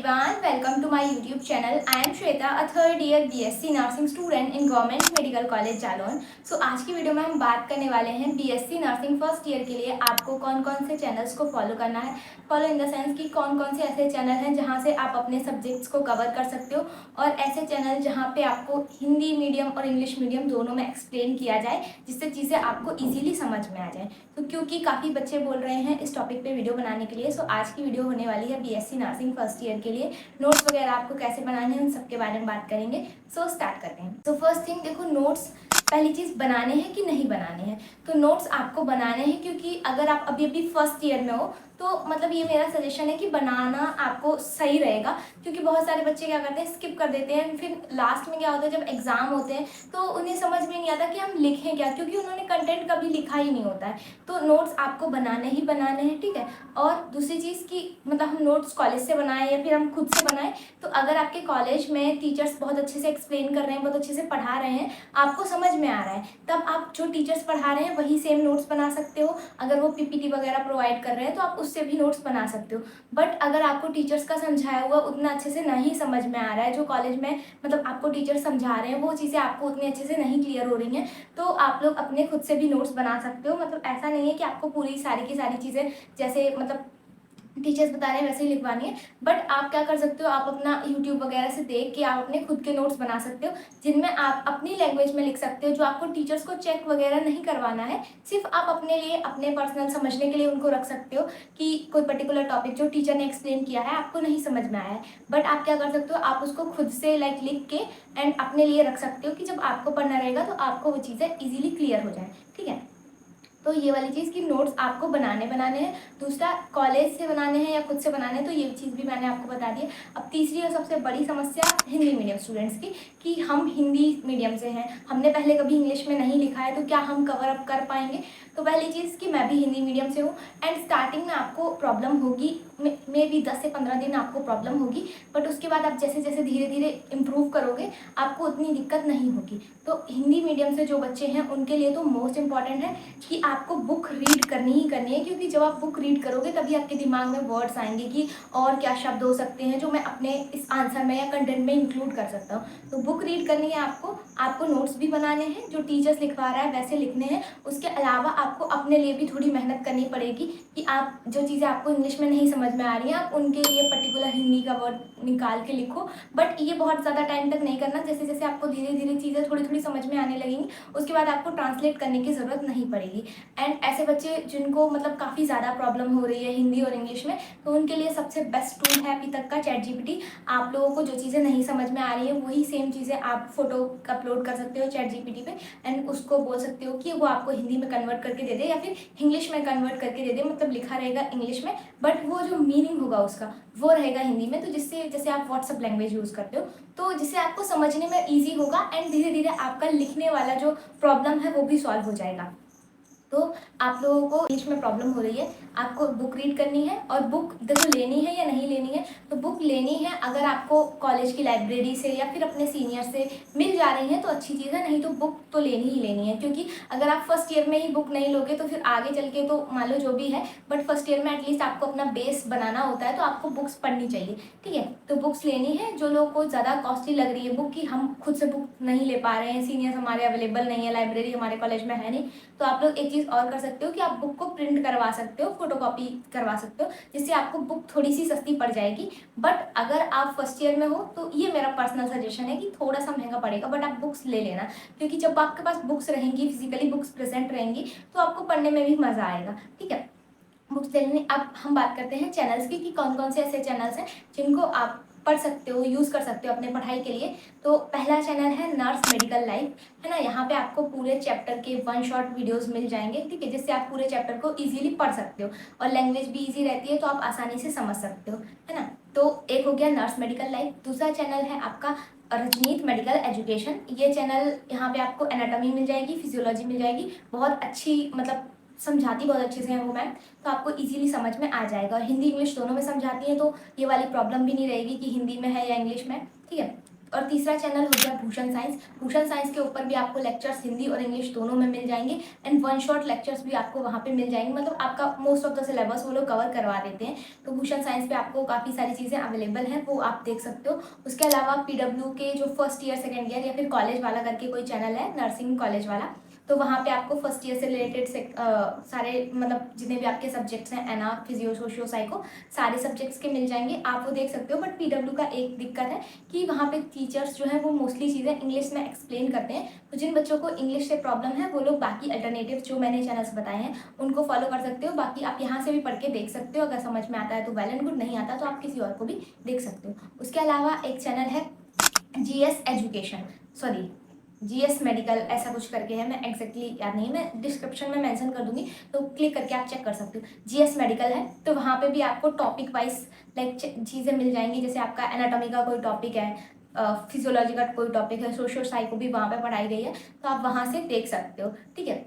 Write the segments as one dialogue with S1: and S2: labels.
S1: everyone, welcome to my YouTube channel. I am Shweta, a third year BSc Nursing student in Government Medical College Jalaun. So आज की video में हम बात करने वाले हैं BSc Nursing फर्स्ट ईयर के लिए आपको कौन कौन से चैनल्स को फॉलो करना है. फॉलो इन द सेंस कि कौन कौन से ऐसे चैनल हैं जहां से आप अपने सब्जेक्ट्स को कवर कर सकते हो और ऐसे चैनल जहां पे आपको हिंदी मीडियम और इंग्लिश मीडियम दोनों में एक्सप्लेन किया जाए जिससे चीज़ें आपको ईजिली समझ में आ जाए. तो क्योंकि काफ़ी बच्चे बोल रहे हैं इस टॉपिक पे वीडियो बनाने के लिए, सो आज की वीडियो होने वाली है BSc नर्सिंग फर्स्ट ईयर के लिए. नोट्स वगैरह आपको कैसे बनाने हैं उन सब के बारे में बात करेंगे. सो स्टार्ट करते हैं. तो फर्स्ट थिंग देखो, नोट्स पहली चीज़ बनाने हैं कि नहीं बनाने हैं. तो नोट्स आपको बनाने हैं क्योंकि अगर आप अभी फर्स्ट ईयर में हो तो मतलब ये मेरा सजेशन है कि बनाना आपको सही रहेगा. क्योंकि बहुत सारे बच्चे क्या करते हैं, स्किप कर देते हैं. फिर लास्ट में क्या होता है, जब एग्ज़ाम होते हैं तो उन्हें समझ में नहीं आता कि हम लिखें क्या, क्योंकि उन्होंने कंटेंट कभी लिखा ही नहीं होता है. तो नोट्स आपको बनाने ही बनाने हैं, ठीक है. और दूसरी चीज़ कि मतलब हम नोट्स कॉलेज से बनाएं या फिर हम खुद से बनाएं, तो अगर आपके कॉलेज में टीचर्स बहुत अच्छे से एक्सप्लेन कर रहे हैं, बहुत अच्छे से पढ़ा रहे हैं, आपको समझ में आ रहा है, तब आप जो टीचर्स पढ़ा रहे हैं वही सेम नोट्स बना सकते हो. अगर वो PPT वगैरह प्रोवाइड कर रहे हैं तो आप उससे भी नोट्स बना सकते हो. बट अगर आपको टीचर्स का समझाया हुआ उतना अच्छे से नहीं समझ में आ रहा है, जो कॉलेज में मतलब आपको टीचर समझा रहे हैं वो चीज़ें आपको उतनी अच्छे से नहीं क्लियर हो रही हैं, तो आप लोग अपने खुद से भी नोट्स बना सकते हो. मतलब ऐसा नहीं है कि आपको पूरी सारी की सारी चीज़ें जैसे मतलब टीचर्स बता रहे हैं वैसे ही लिखवानी है. बट आप क्या कर सकते हो, आप अपना YouTube वगैरह से देख के आप अपने खुद के नोट्स बना सकते हो जिनमें आप अपनी लैंग्वेज में लिख सकते हो, जो आपको टीचर्स को चेक वगैरह नहीं करवाना है. सिर्फ आप अपने लिए अपने पर्सनल समझने के लिए उनको रख सकते हो कि कोई पर्टिकुलर टॉपिक जो टीचर ने एक्सप्लेन किया है आपको नहीं समझ में आया है. बट आप क्या कर सकते हो, आप उसको खुद से लिख के एंड अपने लिए रख सकते हो कि जब आपको पढ़ना रहेगा तो आपको वो चीज़ें ईजिली क्लियर हो जाए, ठीक है. तो ये वाली चीज़ कि नोट्स आपको बनाने हैं. दूसरा, कॉलेज से बनाने हैं या खुद से बनाने हैं, तो ये चीज़ भी मैंने आपको बता दी है. अब तीसरी और सबसे बड़ी समस्या हिंदी मीडियम स्टूडेंट्स की, कि हम हिंदी मीडियम से हैं, हमने पहले कभी इंग्लिश में नहीं लिखा है, तो क्या हम कवर अप कर पाएंगे. तो पहली चीज़ कि मैं भी हिंदी मीडियम से हूँ एंड स्टार्टिंग में आपको प्रॉब्लम होगी, मे भी 10 से 15 दिन आपको प्रॉब्लम होगी. बट उसके बाद आप जैसे जैसे धीरे धीरे इम्प्रूव करोगे आपको उतनी दिक्कत नहीं होगी. तो हिंदी मीडियम से जो बच्चे हैं उनके लिए तो मोस्ट इम्पॉर्टेंट है कि आपको बुक रीड करनी ही करनी है. क्योंकि जब आप बुक रीड करोगे तभी आपके दिमाग में वर्ड्स आएंगे कि और क्या शब्द हो सकते हैं जो मैं अपने इस आंसर में या कंटेंट में इंक्लूड कर सकता हूँ. तो बुक रीड करनी है आपको नोट्स भी बनाने हैं, जो टीचर्स लिखवा रहा है वैसे लिखने हैं. उसके अलावा आपको अपने लिए भी थोड़ी मेहनत करनी पड़ेगी कि आप जो चीज़ें आपको इंग्लिश में नहीं समझ में आ रही हैं आप उनके लिए पर्टिकुलर हिंदी का वर्ड निकाल के लिखो. बट ये बहुत ज़्यादा टाइम तक नहीं करना. जैसे जैसे आपको धीरे धीरे चीज़ें थोड़ी थोड़ी समझ में आने लगेंगी उसके बाद आपको ट्रांसलेट करने की ज़रूरत नहीं पड़ेगी. एंड ऐसे बच्चे जिनको मतलब काफ़ी ज़्यादा प्रॉब्लम हो रही है हिंदी और इंग्लिश में, तो उनके लिए सबसे बेस्ट टूल है अभी तक का ChatGPT. आप लोगों को जो चीज़ें नहीं समझ में आ रही है वही सेम चीज़ें आप फोटो अपलोड कर सकते हो ChatGPT पे एंड उसको बोल सकते हो कि वो आपको हिंदी में कन्वर्ट करके दे दे या फिर इंग्लिश में कन्वर्ट करके दे दे. मतलब लिखा रहेगा इंग्लिश में बट वो जो मीनिंग होगा उसका वो रहेगा हिंदी में. तो जिससे जैसे आप व्हाट्सअप लैंग्वेज यूज़ करते हो तो जिससे आपको समझने में ईजी होगा एंड धीरे धीरे आपका लिखने वाला जो प्रॉब्लम है वो भी सॉल्व हो जाएगा. तो आप लोगों को इंग्लिश में प्रॉब्लम हो रही है, आपको बुक रीड करनी है. और बुक देखो लेनी है या नहीं लेनी है, तो बुक लेनी है अगर आपको कॉलेज की लाइब्रेरी से या फिर अपने सीनियर से मिल जा रही है तो अच्छी चीज़ है, नहीं तो बुक तो लेनी ही लेनी है. क्योंकि अगर आप फर्स्ट ईयर में ही बुक नहीं लोगे तो फिर आगे चल के तो मान लो जो भी है, बट फर्स्ट ईयर में एटलीस्ट आपको अपना बेस बनाना होता है तो आपको बुक्स पढ़नी चाहिए, ठीक है. तो बुक्स लेनी है. जो लोगों को ज़्यादा कॉस्टली लग रही है बुक कि हम खुद से बुक नहीं ले पा रहे हैं, सीनियर्स हमारे अवेलेबल नहीं है, लाइब्रेरी हमारे कॉलेज में है नहीं, तो आप लोग एक चीज़ और कर सकते हो कि आप बुक को प्रिंट करवा सकते हो, फोटोकॉपी करवा सकते हो, जिससे आपको बुक थोड़ी सी सस्ती पड़ जाएगी. बट अगर आप फर्स्ट ईयर में हो तो ये मेरा पर्सनल सजेशन है कि थोड़ा सा महंगा पड़ेगा बट आप बुक्स ले लेना. क्योंकि जब आपके पास बुक्स रहेंगी, फिजिकली बुक्स प्रेजेंट रहेंगी, तो आपको पढ़ने में भी मज़ा आएगा, ठीक है. बुक्स ले लेने. अब हम बात करते हैं चैनल्स की कि कौन कौन से ऐसे चैनल्स हैं जिनको आप पढ़ सकते हो, यूज़ कर सकते हो अपने पढ़ाई के लिए. तो पहला चैनल है नर्स मेडिकल लाइफ, है ना. यहाँ पे आपको पूरे चैप्टर के 1 शॉट वीडियोस मिल जाएंगे, ठीक है, जिससे आप पूरे चैप्टर को इजीली पढ़ सकते हो और लैंग्वेज भी इजी रहती है तो आप आसानी से समझ सकते हो, है ना. तो एक हो गया नर्स मेडिकल लाइफ. दूसरा चैनल है आपका रजनीत मेडिकल एजुकेशन. ये चैनल यहाँ पे आपको एनाटॉमी मिल जाएगी, फिजियोलॉजी मिल जाएगी, बहुत अच्छी मतलब समझाती बहुत अच्छे से है वो मैम, तो आपको इजीली समझ में आ जाएगा. और हिंदी इंग्लिश दोनों में समझाती है तो ये वाली प्रॉब्लम भी नहीं रहेगी कि हिंदी में है या इंग्लिश में, ठीक है. और तीसरा चैनल हो गया भूषण साइंस। भूषण साइंस के ऊपर भी आपको लेक्चर्स हिंदी और इंग्लिश दोनों में मिल जाएंगे एंड वन शॉट लेक्चर्स भी आपको वहाँ पे मिल जाएंगे, मतलब आपका मोस्ट ऑफ द सिलेबस वो लोग कवर करवा देते हैं। तो भूषण साइंस पे आपको काफ़ी सारी चीज़ें अवेलेबल हैं, वो आप देख सकते हो। उसके अलावा PW के जो फर्स्ट ईयर सेकेंड ईयर या फिर कॉलेज वाला करके कोई चैनल है, नर्सिंग कॉलेज वाला, तो वहाँ पे आपको फर्स्ट ईयर से रिलेटेड सारे मतलब जितने भी आपके सब्जेक्ट्स हैं, एना, फिजियो, सोशियो, साइको, सारे सब्जेक्ट्स के मिल जाएंगे, आप वो देख सकते हो। बट PW का एक दिक्कत है कि वहाँ पे टीचर्स जो है वो मोस्टली चीज़ें इंग्लिश में एक्सप्लेन करते हैं। तो जिन बच्चों को इंग्लिश से प्रॉब्लम है वो लोग बाकी अल्टरनेटिव जो मैंने चैनल्स बताए हैं उनको फॉलो कर सकते हो। बाकी आप यहाँ से भी पढ़ के देख सकते हो, अगर समझ में आता है तो वेल एंड गुड, नहीं आता तो आप किसी और को भी देख सकते हो। उसके अलावा एक चैनल है GS education, sorry GS medical, ऐसा कुछ करके है, मैं एग्जैक्टली याद नहीं, मैं डिस्क्रिप्शन में मेंशन कर दूंगी, तो क्लिक करके आप चेक कर सकते हो। GS मेडिकल है, तो वहाँ पे भी आपको टॉपिक वाइज लाइक चीज़ें मिल जाएंगी, जैसे आपका एनाटॉमी का कोई टॉपिक है, फिजियोलॉजी का कोई टॉपिक है, सोशल साइको भी वहाँ पे पढ़ाई गई है, तो आप वहाँ से देख सकते हो, ठीक है।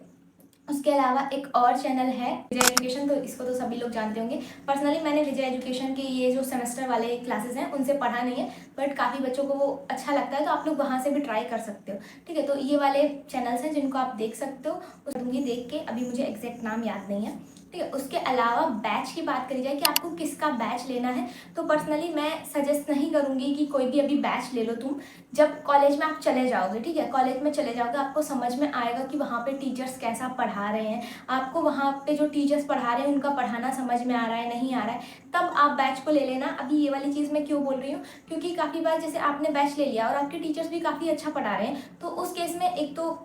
S1: उसके अलावा एक और चैनल है विजय एजुकेशन, तो इसको तो सभी लोग जानते होंगे। पर्सनली मैंने विजय एजुकेशन के ये जो सेमेस्टर वाले क्लासेस हैं उनसे पढ़ा नहीं है, बट काफ़ी बच्चों को वो अच्छा लगता है, तो आप लोग वहाँ से भी ट्राई कर सकते हो, ठीक है। तो ये वाले चैनल्स हैं जिनको आप देख सकते हो, उसको देख के, अभी मुझे एग्जैक्ट नाम याद नहीं है, ठीक है। उसके अलावा बैच की बात करी जाए कि आपको किसका बैच लेना है, तो पर्सनली मैं सजेस्ट नहीं करूँगी कि कोई भी अभी बैच ले लो तुम। जब कॉलेज में आप चले जाओगे, ठीक है, कॉलेज में चले जाओगे, आपको समझ में आएगा कि वहाँ पे टीचर्स कैसा पढ़ा रहे हैं, आपको वहाँ पे जो टीचर्स पढ़ा रहे हैं उनका पढ़ाना समझ में आ रहा है नहीं आ रहा है, तब आप बैच को ले लेना। अभी ये वाली चीज़ मैं क्यों बोल रही हूँ, क्योंकि काफ़ी बार जैसे आपने बैच ले लिया और आपके टीचर्स भी काफ़ी अच्छा पढ़ा रहे हैं, तो उस केस में एक तो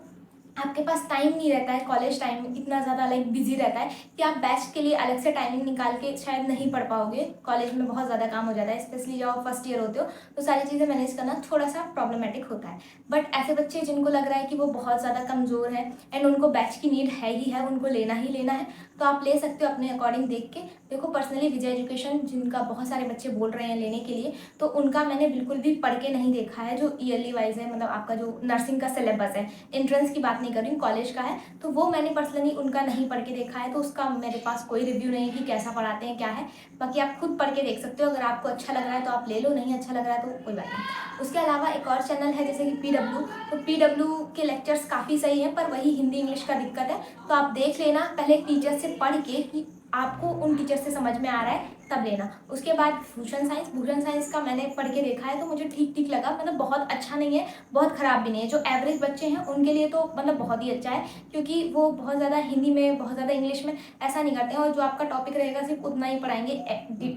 S1: आपके पास टाइम नहीं रहता है, कॉलेज टाइम इतना ज़्यादा लाइक बिजी रहता है कि आप बैच के लिए अलग से टाइमिंग निकाल के शायद नहीं पढ़ पाओगे, कॉलेज में बहुत ज़्यादा काम हो जाता है, स्पेशली जब आप फर्स्ट ईयर होते हो तो सारी चीज़ें मैनेज करना थोड़ा सा प्रॉब्लमेटिक होता है। बट ऐसे बच्चे जिनको लग रहा है कि वो बहुत ज़्यादा कमज़ोर है एंड उनको बैच की नीड है ही है, उनको लेना ही लेना है, तो आप ले सकते हो अपने अकॉर्डिंग देख के। देखो पर्सनली विजय एजुकेशन जिनका बहुत सारे बच्चे बोल रहे हैं लेने के लिए, तो उनका मैंने बिल्कुल भी पढ़ के नहीं देखा है, जो ईयरली वाइज है, मतलब आपका जो नर्सिंग का सिलेबस है, एंट्रेंस की बात नहीं कर रही हूँ, कॉलेज का है, तो वो मैंने पर्सनली उनका नहीं पढ़ के देखा है, तो उसका मेरे पास कोई रिव्यू नहीं है कि कैसा पढ़ाते हैं क्या है। बाकी आप खुद पढ़ के देख सकते हो, अगर आपको अच्छा लग रहा है तो आप ले लो, नहीं अच्छा लग रहा है तो कोई बात नहीं। उसके अलावा एक और चैनल है जैसे कि PW, तो PW के लेक्चर्स काफ़ी सही हैं, पर वही हिंदी इंग्लिश का दिक्कत है, तो आप देख लेना पहले टीचर से पढ़ के कि आपको उन टीचर से समझ में आ रहा है तब लेना। उसके बाद भूषण साइंस का मैंने पढ़ के देखा है, तो मुझे ठीक ठीक लगा, मतलब बहुत अच्छा नहीं है, बहुत ख़राब भी नहीं है। जो एवरेज बच्चे हैं उनके लिए तो मतलब बहुत ही अच्छा है, क्योंकि वो बहुत ज़्यादा हिंदी में, बहुत ज़्यादा इंग्लिश में ऐसा नहीं करते हैं, और जो आपका टॉपिक रहेगा सिर्फ उतना ही पढ़ाएंगे,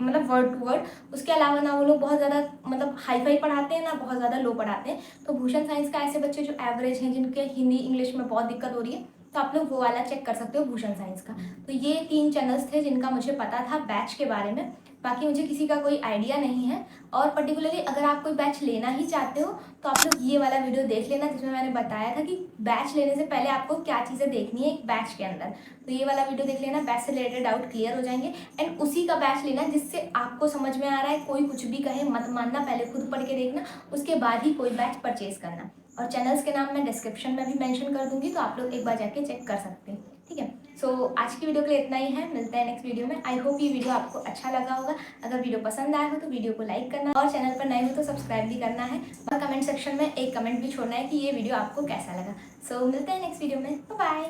S1: मतलब वर्ड टू वर्ड। उसके अलावा ना वो लोग बहुत ज़्यादा मतलब हाई फाई पढ़ाते हैं, ना बहुत ज़्यादा लो पढ़ाते हैं। तो भूषण साइंस का ऐसे बच्चे जो एवरेज हैं, जिनके हिंदी इंग्लिश में बहुत दिक्कत हो रही है, तो आप लोग वो वाला चेक कर सकते हो भूषण साइंस का। तो ये 3 चैनल्स थे जिनका मुझे पता था बैच के बारे में, बाकी मुझे किसी का कोई आइडिया नहीं है। और पर्टिकुलरली अगर आप कोई बैच लेना ही चाहते हो तो आप लोग ये वाला वीडियो देख लेना, जिसमें मैंने बताया था कि बैच लेने से पहले आपको क्या चीज़ें देखनी है एक बैच के अंदर। तो ये वाला वीडियो देख लेना, बैच से रिलेटेड डाउट क्लियर हो जाएंगे, एंड उसी का बैच लेना जिससे आपको समझ में आ रहा है। कोई कुछ भी कहे मत मानना, पहले खुद पढ़ के देखना, उसके बाद ही कोई बैच परचेज करना। और चैनल्स के नाम मैं डिस्क्रिप्शन में भी मेंशन कर दूंगी, तो आप लोग एक बार जाके चेक कर सकते हैं, ठीक है। सो आज की वीडियो के लिए इतना ही है, मिलते हैं नेक्स्ट वीडियो में। आई होप ये वीडियो आपको अच्छा लगा होगा। अगर वीडियो पसंद आया हो तो वीडियो को लाइक करना, और चैनल पर नए हो तो सब्सक्राइब भी करना है, और कमेंट सेक्शन में एक कमेंट भी छोड़ना है कि ये वीडियो आपको कैसा लगा। सो मिलते हैं नेक्स्ट वीडियो में, बाय।